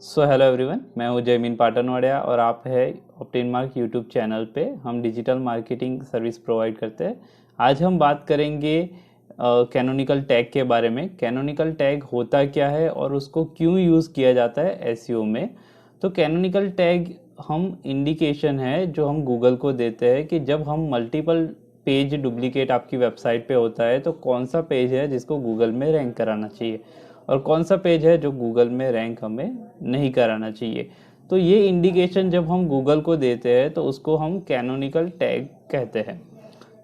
Hello everyone, मैं हूं जयमीन पाटनवाड़िया और आप है ऑप्टेन मार्क यूट्यूब चैनल पे। हम डिजिटल मार्केटिंग सर्विस प्रोवाइड करते हैं। आज हम बात करेंगे कैनोनिकल टैग के बारे में। कैनोनिकल टैग होता क्या है और उसको क्यों यूज़ किया जाता है एसईओ में। तो कैनोनिकल टैग हम इंडिकेशन है जो हम गूगल को देते हैं कि जब हम मल्टीपल पेज डुप्लीकेट आपकी वेबसाइट पे होता है तो कौन सा पेज है जिसको गूगल में रैंक कराना चाहिए और कौन सा पेज है जो गूगल में रैंक हमें नहीं कराना चाहिए। तो ये इंडिकेशन जब हम गूगल को देते हैं तो उसको हम कैनोनिकल टैग कहते हैं।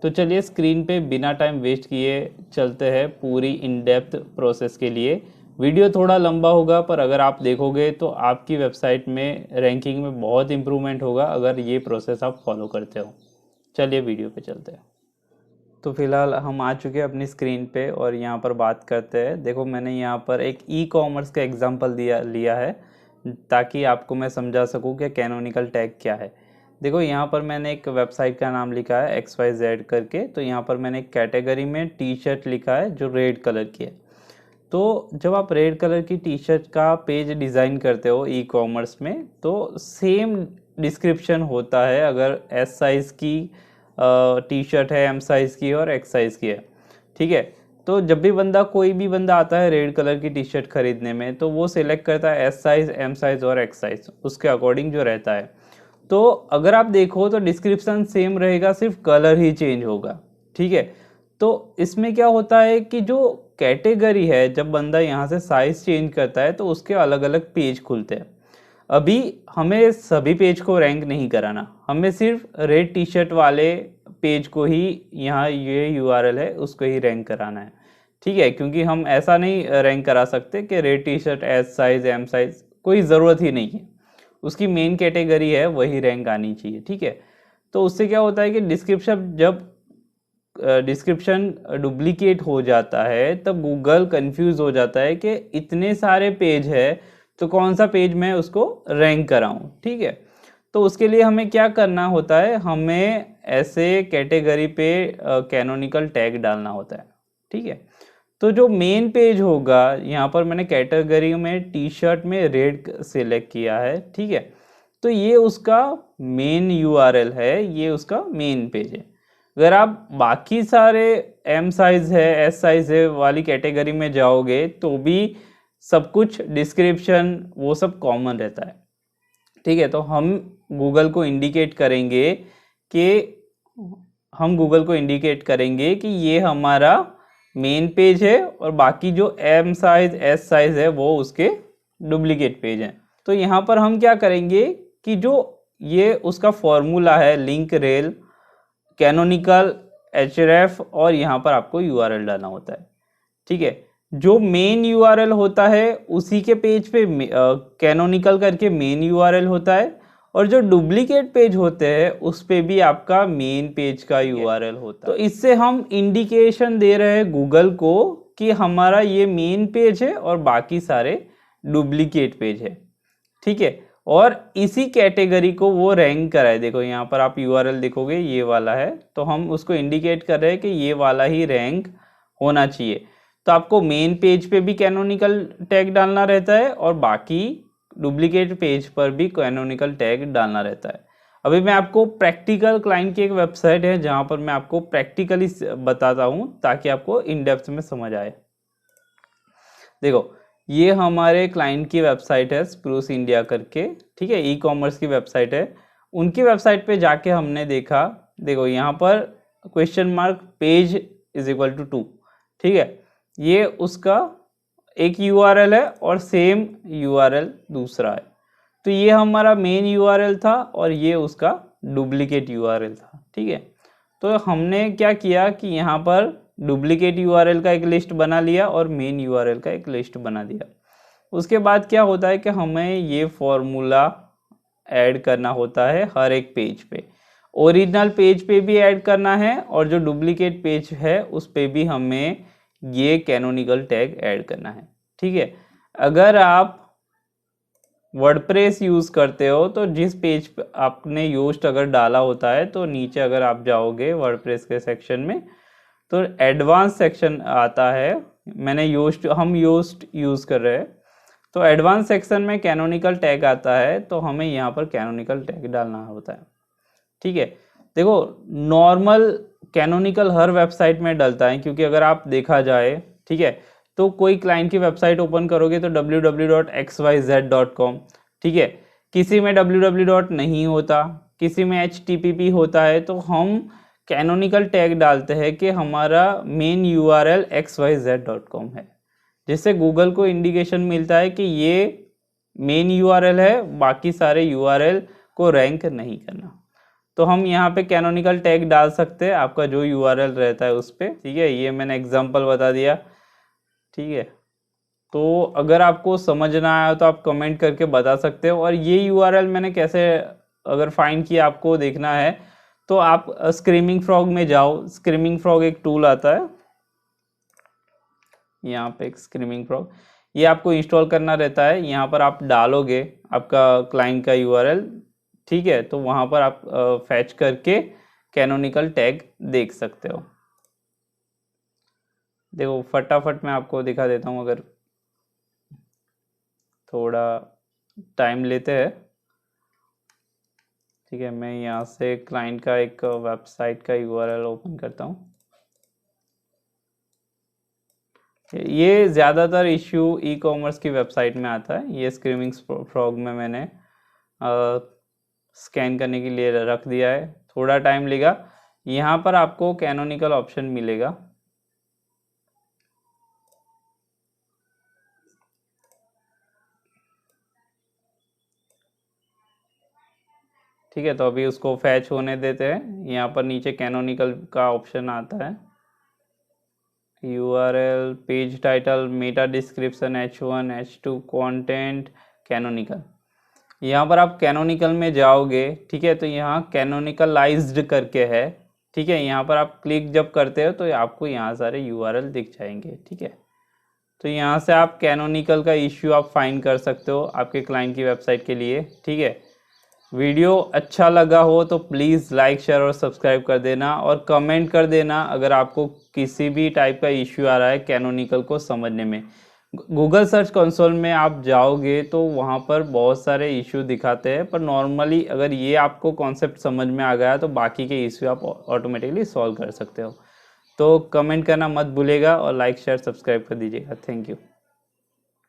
तो चलिए स्क्रीन पे बिना टाइम वेस्ट किए चलते हैं पूरी इन डेप्थ प्रोसेस के लिए। वीडियो थोड़ा लंबा होगा पर अगर आप देखोगे तो आपकी वेबसाइट में रैंकिंग में बहुत इंप्रूवमेंट होगा अगर ये प्रोसेस आप फॉलो करते हो। चलिए वीडियो पे चलते हैं। तो फिलहाल हम आ चुके हैं अपनी स्क्रीन पे और यहाँ पर बात करते हैं। देखो मैंने यहाँ पर एक ई कॉमर्स का एग्जांपल लिया है ताकि आपको मैं समझा सकूँ कि कैनोनिकल टैग क्या है। देखो यहाँ पर मैंने एक वेबसाइट का नाम लिखा है XYZ करके। तो यहाँ पर मैंने एक कैटेगरी में टी शर्ट लिखा है जो रेड कलर की है। तो जब आप रेड कलर की टी शर्ट का पेज डिज़ाइन करते हो ई कॉमर्स में तो सेम डिस्क्रिप्शन होता है अगर एस साइज़ की टी शर्ट है, एम साइज़ की और एक्स साइज़ की है। ठीक है। तो जब भी कोई भी बंदा आता है रेड कलर की टी शर्ट खरीदने में तो वो सिलेक्ट करता है एस साइज़, एम साइज़ और एक्स साइज़ उसके अकॉर्डिंग जो रहता है। तो अगर आप देखो तो डिस्क्रिप्शन सेम रहेगा, सिर्फ कलर ही चेंज होगा। ठीक है। तो इसमें क्या होता है कि जो कैटेगरी है जब बंदा यहाँ से साइज चेंज करता है तो उसके अलग अलग पेज खुलते हैं। अभी हमें सभी पेज को रैंक नहीं कराना, हमें सिर्फ रेड टी शर्ट वाले पेज को ही यहाँ ये यूआरएल है उसको ही रैंक कराना है। ठीक है। क्योंकि हम ऐसा नहीं रैंक करा सकते कि red T shirt S size, M size, कोई ज़रूरत ही नहीं है। उसकी मेन कैटेगरी है वही रैंक आनी चाहिए। ठीक है। तो उससे क्या होता है कि डिस्क्रिप्शन डुप्लीकेट हो जाता है तब गूगल कंफ्यूज हो जाता है कि इतने सारे पेज है तो कौन सा पेज मैं उसको रैंक कराऊं। ठीक है। तो उसके लिए हमें क्या करना होता है, हमें ऐसे कैटेगरी पे कैनोनिकल टैग डालना होता है। ठीक है। तो जो मेन पेज होगा यहाँ पर मैंने कैटेगरी में टी शर्ट में रेड सिलेक्ट किया है। ठीक है। तो ये उसका मेन यूआरएल है, ये उसका मेन पेज है। अगर आप बाकी सारे एम साइज है, एस साइज है वाली कैटेगरी में जाओगे तो भी सब कुछ डिस्क्रिप्शन वो सब कॉमन रहता है। ठीक है। तो हम गूगल को इंडिकेट करेंगे कि ये हमारा मेन पेज है और बाकी जो एम साइज, एस साइज है वो उसके डुप्लीकेट पेज हैं। तो यहाँ पर हम क्या करेंगे कि जो ये उसका फॉर्मूला है लिंक रेल, कैनोनिकल, href और यहाँ पर आपको यूआरएल डालना होता है। ठीक है। जो मेन यूआरएल होता है उसी के पेज पे कैनोनिकल करके मेन यूआरएल होता है और जो डुप्लीकेट पेज होते हैं उस पे भी आपका मेन पेज का यूआरएल होता है। तो इससे हम इंडिकेशन दे रहे हैं गूगल को कि हमारा ये मेन पेज है और बाकी सारे डुप्लीकेट पेज है। ठीक है। और इसी कैटेगरी को वो रैंक कराए। देखो यहाँ पर आप यूआरएल देखोगे ये वाला है तो हम उसको इंडिकेट कर रहे हैं कि ये वाला ही रैंक होना चाहिए। तो आपको मेन पेज पे भी कैनोनिकल टैग डालना रहता है और बाकी डुप्लीकेट पेज पर भी कैनोनिकल टैग डालना रहता है। अभी मैं आपको प्रैक्टिकल, क्लाइंट की एक वेबसाइट है जहाँ पर मैं आपको प्रैक्टिकली बताता हूँ ताकि आपको इन डेप्थ में समझ आए। देखो ये हमारे क्लाइंट की वेबसाइट है स्प्रूस इंडिया करके। ठीक है। ई कॉमर्स की वेबसाइट है। उनकी वेबसाइट पे जाके हमने देखा, देखो यहाँ पर question mark page is equal to 2। ठीक है। ये उसका एक यूआरएल है और सेम यूआरएल दूसरा है। तो ये हमारा मेन यूआरएल था और ये उसका डुप्लीकेट यूआरएल था। ठीक है। तो हमने क्या किया कि यहाँ पर डुप्लीकेट यूआरएल का एक लिस्ट बना लिया और मेन यूआरएल का एक लिस्ट बना दिया। उसके बाद क्या होता है कि हमें ये फॉर्मूला ऐड करना होता है हर एक पेज पे। ओरिजिनल पेज पे भी ऐड करना है और जो डुप्लीकेट पेज है उस पे भी हमें ये कैनोनिकल टैग ऐड करना है। ठीक है। अगर आप वर्डप्रेस यूज़ करते हो तो जिस पेज पे आपने योस्ट अगर डाला होता है तो नीचे अगर आप जाओगे वर्डप्रेस के सेक्शन में तो एडवांस सेक्शन आता है। हम योस्ट यूज़ कर रहे हैं तो एडवांस सेक्शन में कैनोनिकल टैग आता है, तो हमें यहाँ पर कैनोनिकल टैग डालना होता है। ठीक है, देखो नॉर्मल कैनोनिकल हर वेबसाइट में डलता है, क्योंकि अगर आप देखा जाए, ठीक है, तो कोई क्लाइंट की वेबसाइट ओपन करोगे तो www.xyz.com, ठीक है, किसी में www. नहीं होता, किसी में http होता है, तो हम कैनोनिकल टैग डालते हैं कि हमारा मेन URL xyz.com है, जिससे गूगल को इंडिकेशन मिलता है कि ये मेन URL है, बाकी सारे URL को रैंक नहीं करना। तो हम यहाँ पे कैनोनिकल टैग डाल सकते हैं आपका जो URL रहता है उस पर। ठीक है, ये मैंने एग्जांपल बता दिया। ठीक है, तो अगर आपको समझ ना आया तो आप कमेंट करके बता सकते हो। और ये URL मैंने कैसे अगर फाइंड किया आपको देखना है, तो आप स्क्रीमिंग फ्रॉग में जाओ। स्क्रीमिंग फ्रॉग एक टूल आता है, यहाँ पे एक स्क्रीमिंग फ्रॉग, ये आपको इंस्टॉल करना रहता है। यहाँ पर आप डालोगे आपका क्लाइंट का URL, ठीक है, तो वहाँ पर आप फैच करके कैनोनिकल टैग देख सकते हो। देखो फटाफट मैं आपको दिखा देता हूँ, अगर थोड़ा टाइम लेते हैं। ठीक है, मैं यहाँ से क्लाइंट का एक वेबसाइट का URL ओपन करता हूँ। ये ज़्यादातर इश्यू ई-कॉमर्स की वेबसाइट में आता है। ये स्क्रीमिंग फ्रॉग में मैंने स्कैन करने के लिए रख दिया है, थोड़ा टाइम लेगा। यहाँ पर आपको कैनोनिकल ऑप्शन मिलेगा। ठीक है, तो अभी उसको फैच होने देते हैं। यहाँ पर नीचे कैनोनिकल का ऑप्शन आता है, URL, page title, Meta description, H1, H2, content, canonical. यहाँ पर आप कैनोनिकल में जाओगे, ठीक है, तो यहाँ कैनोनिकलाइज्ड करके है। ठीक है, यहाँ पर आप क्लिक जब करते हो तो आपको यहाँ सारे URL दिख जाएंगे। ठीक है, तो यहाँ से आप कैनोनिकल का इश्यू आप फाइंड कर सकते हो आपके क्लाइंट की वेबसाइट के लिए। ठीक है, वीडियो अच्छा लगा हो तो प्लीज़ लाइक, शेयर और सब्सक्राइब कर देना, और कमेंट कर देना अगर आपको किसी भी टाइप का इश्यू आ रहा है कैनोनिकल को समझने में। गूगल सर्च कंसोल में आप जाओगे तो वहाँ पर बहुत सारे इश्यू दिखाते हैं, पर नॉर्मली अगर ये आपको कॉन्सेप्ट समझ में आ गया तो बाकी के इश्यू आप ऑटोमेटिकली सॉल्व कर सकते हो। तो कमेंट करना मत भूलिएगा और लाइक, शेयर, सब्सक्राइब कर दीजिएगा। Thank you.